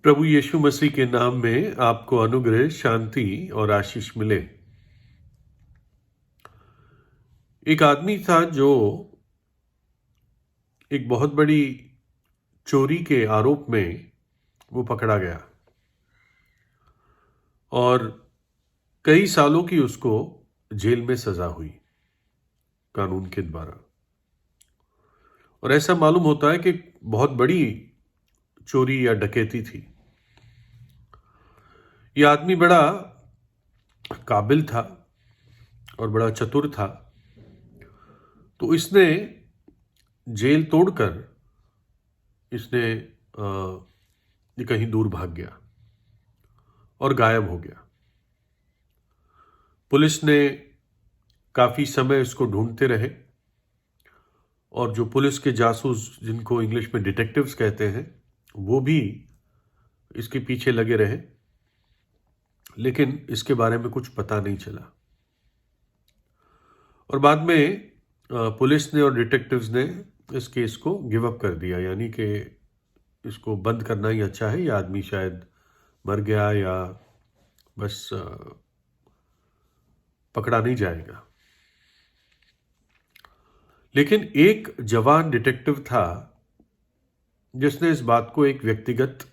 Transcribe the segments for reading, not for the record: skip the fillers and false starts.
प्रभु यीशु मसीह के नाम में आपको अनुग्रह, शांति और आशीष मिले। एक आदमी था जो एक बहुत बड़ी चोरी के आरोप में वो पकड़ा गया और कई सालों की उसको जेल में सजा हुई कानून के द्वारा। और ऐसा मालूम होता है कि बहुत बड़ी चोरी या डकैती थी। यह आदमी बड़ा काबिल था और बड़ा चतुर था, तो इसने जेल तोड़कर इसने ये कहीं दूर भाग गया और गायब हो गया। पुलिस ने काफी समय इसको ढूंढते रहे और जो पुलिस के जासूस, जिनको इंग्लिश में डिटेक्टिव्स कहते हैं, वो भी इसके पीछे लगे रहे, लेकिन इसके बारे में कुछ पता नहीं चला। और बाद में पुलिस ने और डिटेक्टिव्स ने इस केस को गिव अप कर दिया, यानी कि इसको बंद करना ही अच्छा है, यह आदमी शायद मर गया या बस पकड़ा नहीं जाएगा। लेकिन एक जवान डिटेक्टिव था जिसने इस बात को एक व्यक्तिगत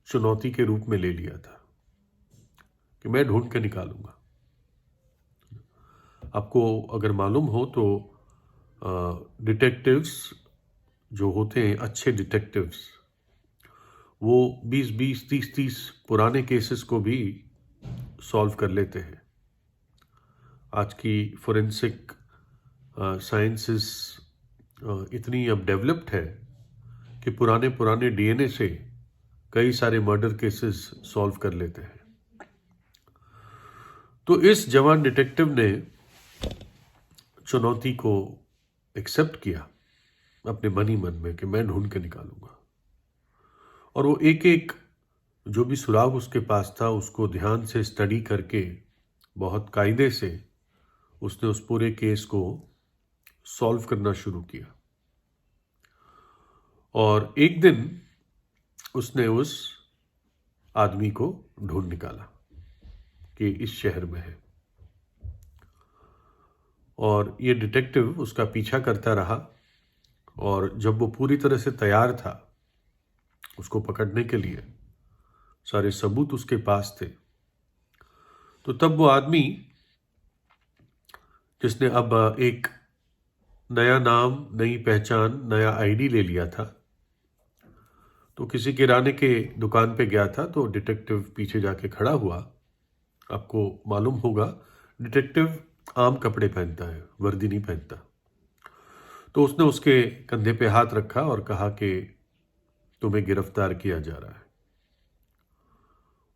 चुनौती के रूप में ले लिया था कि मैं ढूंढ के निकालूंगा। आपको अगर मालूम हो तो डिटेक्टिव्स जो होते हैं, अच्छे डिटेक्टिव्स, वो 20-20, 30-30 पुराने केसेस को भी सॉल्व कर लेते हैं। आज की फोरेंसिक साइंसेस इतनी अब डेवलप्ड है कि पुराने पुराने डीएनए से कई सारे मर्डर केसेस सॉल्व कर लेते हैं। तो इस जवान डिटेक्टिव ने चुनौती को एक्सेप्ट किया अपने मन ही मन में कि मैं ढूंढ के निकालूंगा। और वो एक एक जो भी सुराग उसके पास था उसको ध्यान से स्टडी करके बहुत कायदे से उसने उस पूरे केस को सॉल्व करना शुरू किया। और एक दिन उसने उस आदमी को ढूंढ निकाला कि इस शहर में है। और ये डिटेक्टिव उसका पीछा करता रहा और जब वो पूरी तरह से तैयार था उसको पकड़ने के लिए, सारे सबूत उसके पास थे, तो तब वो आदमी, जिसने अब एक नया नाम, नई पहचान, नया आईडी ले लिया था, तो किसी किराने के दुकान पे गया था। तो डिटेक्टिव पीछे जाके खड़ा हुआ। आपको मालूम होगा डिटेक्टिव आम कपड़े पहनता है, वर्दी नहीं पहनता। तो उसने उसके कंधे पे हाथ रखा और कहा कि तुम्हें गिरफ्तार किया जा रहा है।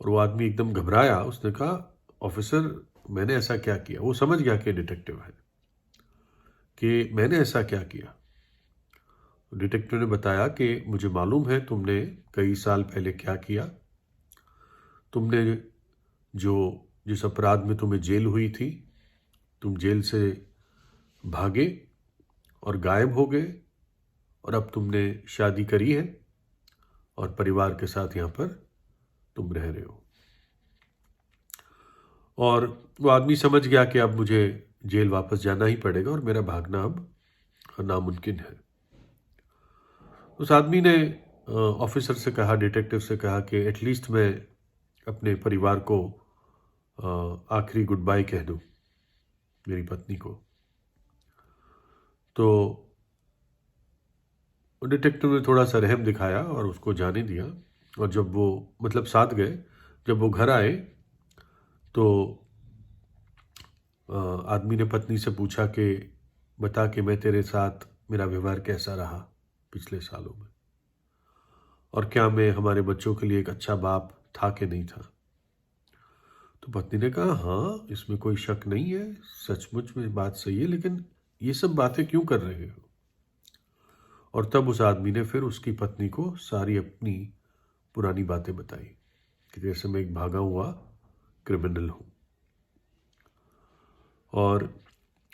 और वो आदमी एकदम घबराया। उसने कहा, ऑफिसर, मैंने ऐसा क्या किया? वो समझ गया कि डिटेक्टिव है, कि मैंने ऐसा क्या किया। डिटेक्टिव ने बताया कि मुझे मालूम है तुमने कई साल पहले क्या किया। तुमने जो जिस अपराध में तुम्हें जेल हुई थी, तुम जेल से भागे और गायब हो गए, और अब तुमने शादी करी है और परिवार के साथ यहाँ पर तुम रह रहे हो। और वो आदमी समझ गया कि अब मुझे जेल वापस जाना ही पड़ेगा और मेरा भागना अब नामुमकिन है। उस आदमी ने ऑफिसर से कहा, डिटेक्टिव से कहा कि एटलीस्ट मैं अपने परिवार को आखिरी गुड बाय कह दूं, मेरी पत्नी को। तो डिटेक्टिव ने थोड़ा सा रहम दिखाया और उसको जाने दिया। और जब वो साथ गए, जब वो घर आए तो आदमी ने पत्नी से पूछा कि बता कि मैं तेरे साथ मेरा व्यवहार कैसा रहा पिछले सालों में, और क्या मैं हमारे बच्चों के लिए एक अच्छा बाप था कि नहीं था। तो पत्नी ने कहा, हाँ, इसमें कोई शक नहीं है, सचमुच में बात सही है, लेकिन ये सब बातें क्यों कर रहे हो? और तब उस आदमी ने फिर उसकी पत्नी को सारी अपनी पुरानी बातें बताई कि जैसे मैं एक भागा हुआ क्रिमिनल हूं। और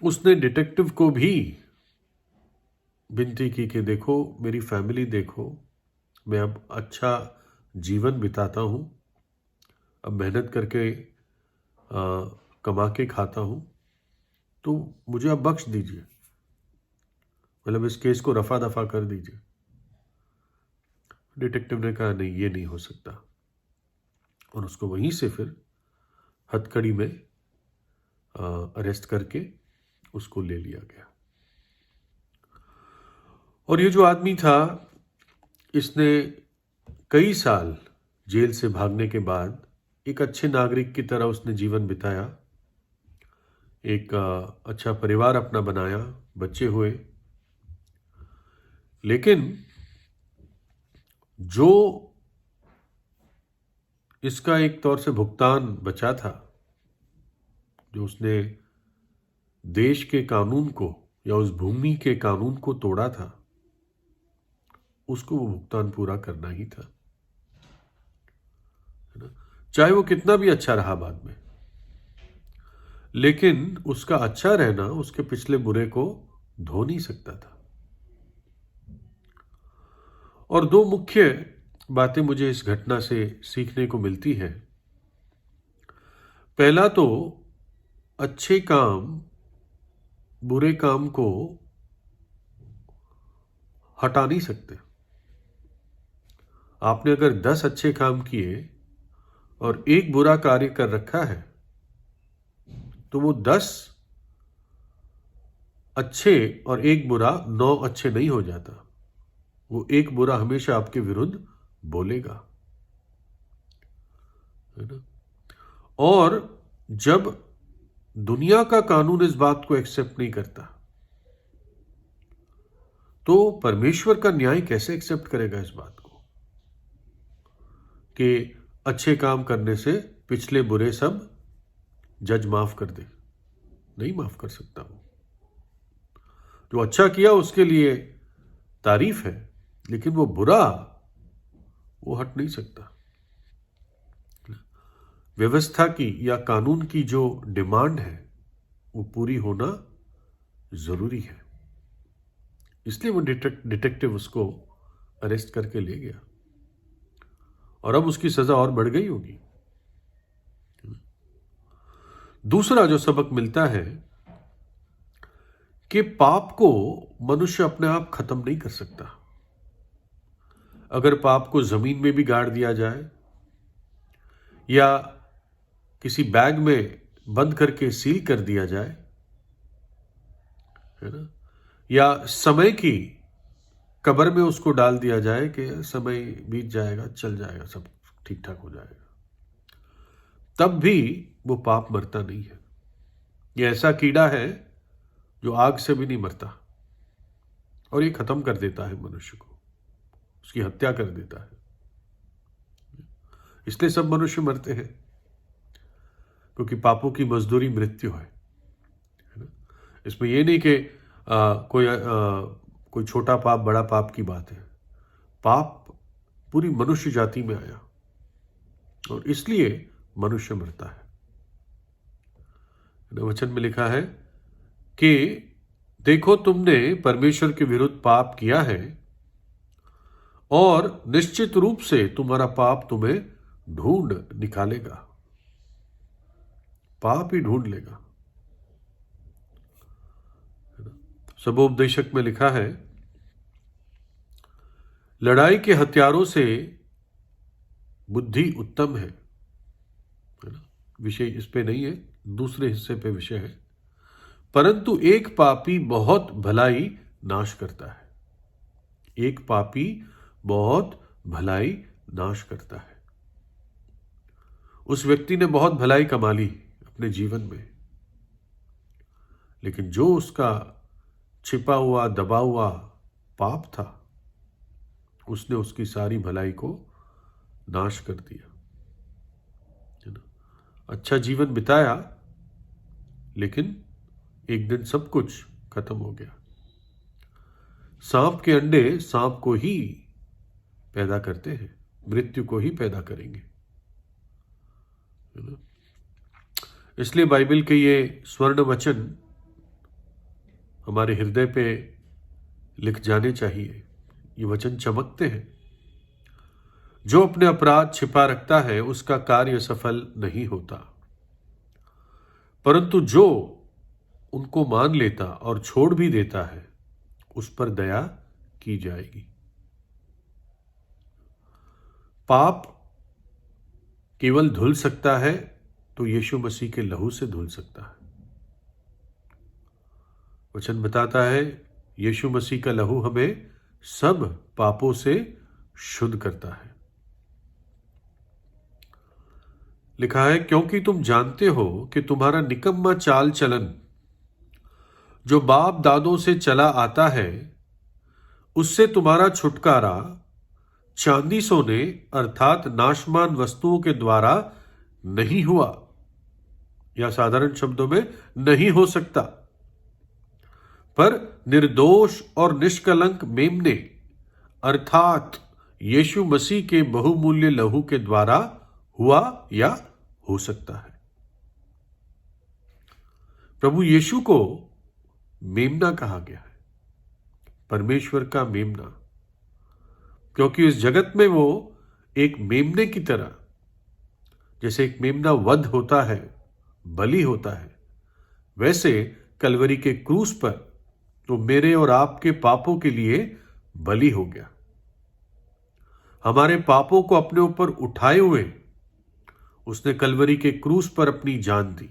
उसने डिटेक्टिव को भी विनती की कि देखो, मेरी फैमिली देखो, मैं अब अच्छा जीवन बिताता हूँ, अब मेहनत करके कमा के खाता हूँ, तो मुझे अब बख्श दीजिए, मतलब इस केस को रफा दफा कर दीजिए। डिटेक्टिव ने कहा नहीं, ये नहीं हो सकता, और उसको वहीं से फिर हथकड़ी में अरेस्ट करके उसको ले लिया गया। और ये जो आदमी था, इसने कई साल जेल से भागने के बाद एक अच्छे नागरिक की तरह उसने जीवन बिताया, एक अच्छा परिवार अपना बनाया, बच्चे हुए, लेकिन जो इसका एक तौर से भुगतान बचा था, जो उसने देश के कानून को या उस भूमि के कानून को तोड़ा था, उसको वो भुगतान पूरा करना ही था, है ना? चाहे वो कितना भी अच्छा रहा बाद में, लेकिन उसका अच्छा रहना उसके पिछले बुरे को धो नहीं सकता था। और दो मुख्य बातें मुझे इस घटना से सीखने को मिलती है। पहला तो, अच्छे काम बुरे काम को हटा नहीं सकते। आपने अगर 10 अच्छे काम किए और एक बुरा कार्य कर रखा है, तो वो 10 अच्छे और एक बुरा 9 अच्छे नहीं हो जाता। वो एक बुरा हमेशा आपके विरुद्ध बोलेगा, है ना? और जब दुनिया का कानून इस बात को एक्सेप्ट नहीं करता, तो परमेश्वर का न्याय कैसे एक्सेप्ट करेगा इस बात को कि अच्छे काम करने से पिछले बुरे सब जज माफ कर दे? नहीं माफ कर सकता। वो जो अच्छा किया उसके लिए तारीफ है, लेकिन वो बुरा वो हट नहीं सकता। व्यवस्था की या कानून की जो डिमांड है वो पूरी होना जरूरी है, इसलिए वो डिटेक्टिव उसको अरेस्ट करके ले गया, और अब उसकी सजा और बढ़ गई होगी। दूसरा जो सबक मिलता है कि पाप को मनुष्य अपने आप खत्म नहीं कर सकता। अगर पाप को जमीन में भी गाड़ दिया जाए या किसी बैग में बंद करके सील कर दिया जाए, है ना, या समय की कब्र में उसको डाल दिया जाए कि समय बीत जाएगा, चल जाएगा, सब ठीक ठाक हो जाएगा, तब भी वो पाप मरता नहीं है। ये ऐसा कीड़ा है जो आग से भी नहीं मरता, और ये खत्म कर देता है मनुष्य को, उसकी हत्या कर देता है। इसलिए सब मनुष्य मरते हैं, क्योंकि पापों की मजदूरी मृत्यु है ना? इसमें यह नहीं कि कोई छोटा पाप बड़ा पाप की बात है। पाप पूरी मनुष्य जाति में आया, और इसलिए मनुष्य मरता है। वचन में लिखा है कि देखो, तुमने परमेश्वर के विरुद्ध पाप किया है, और निश्चित रूप से तुम्हारा पाप तुम्हें ढूंढ निकालेगा। पाप ही ढूंढ लेगा। सबोपदेशक में लिखा है, लड़ाई के हथियारों से बुद्धि उत्तम है ना? विषय इस पे नहीं है, दूसरे हिस्से पे विषय है। परंतु एक पापी बहुत भलाई नाश करता है। एक पापी बहुत भलाई नाश करता है। उस व्यक्ति ने बहुत भलाई कमा ली अपने जीवन में, लेकिन जो उसका छिपा हुआ दबा हुआ पाप था, उसने उसकी सारी भलाई को नाश कर दिया, है ना? अच्छा जीवन बिताया, लेकिन एक दिन सब कुछ खत्म हो गया। सांप के अंडे सांप को ही पैदा करते हैं, मृत्यु को ही पैदा करेंगे, है ना? इसलिए बाइबल के ये स्वर्ण वचन हमारे हृदय पे लिख जाने चाहिए। ये वचन चमकते हैं। जो अपने अपराध छिपा रखता है उसका कार्य सफल नहीं होता, परंतु जो उनको मान लेता और छोड़ भी देता है उस पर दया की जाएगी। पाप केवल धुल सकता है तो यीशु मसीह के लहू से धुल सकता है। वचन बताता है यीशु मसीह का लहू हमें सब पापों से शुद्ध करता है। लिखा है, क्योंकि तुम जानते हो कि तुम्हारा निकम्मा चाल चलन जो बाप दादों से चला आता है, उससे तुम्हारा छुटकारा चांदी सोने अर्थात नाशमान वस्तुओं के द्वारा नहीं हुआ, या साधारण शब्दों में नहीं हो सकता, पर निर्दोष और निष्कलंक मेमने अर्थात यीशु मसीह के बहुमूल्य लहू के द्वारा हुआ या हो सकता है। प्रभु यीशु को मेमना कहा गया है, परमेश्वर का मेमना, क्योंकि इस जगत में वो एक मेमने की तरह, जैसे एक मेमना वध होता है, बलि होता है, वैसे कलवरी के क्रूस पर तो मेरे और आपके पापों के लिए बलि हो गया। हमारे पापों को अपने ऊपर उठाए हुए उसने कलवरी के क्रूस पर अपनी जान दी,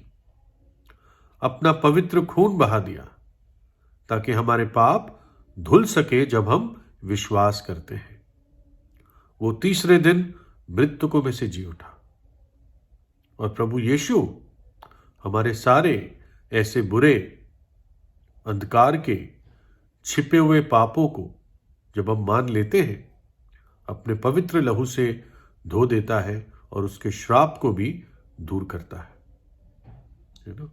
अपना पवित्र खून बहा दिया, ताकि हमारे पाप धुल सके जब हम विश्वास करते हैं। वो तीसरे दिन मृतकों में से जी उठा, और प्रभु यीशु हमारे सारे ऐसे बुरे अंधकार के छिपे हुए पापों को जब हम मान लेते हैं, अपने पवित्र लहू से धो देता है और उसके श्राप को भी दूर करता है ना।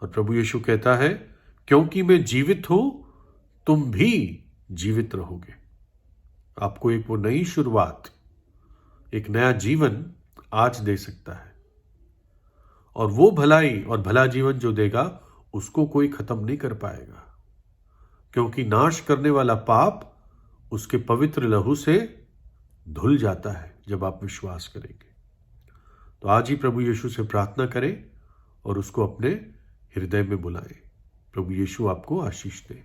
और प्रभु यीशु कहता है, क्योंकि मैं जीवित हूं तुम भी जीवित रहोगे। आपको एक वो नई शुरुआत, एक नया जीवन आज दे सकता है, और वो भलाई और भला जीवन जो देगा उसको कोई खत्म नहीं कर पाएगा, क्योंकि नाश करने वाला पाप उसके पवित्र लहू से धुल जाता है जब आप विश्वास करेंगे। तो आज ही प्रभु यीशु से प्रार्थना करें और उसको अपने हृदय में बुलाएं। प्रभु यीशु आपको आशीष दे।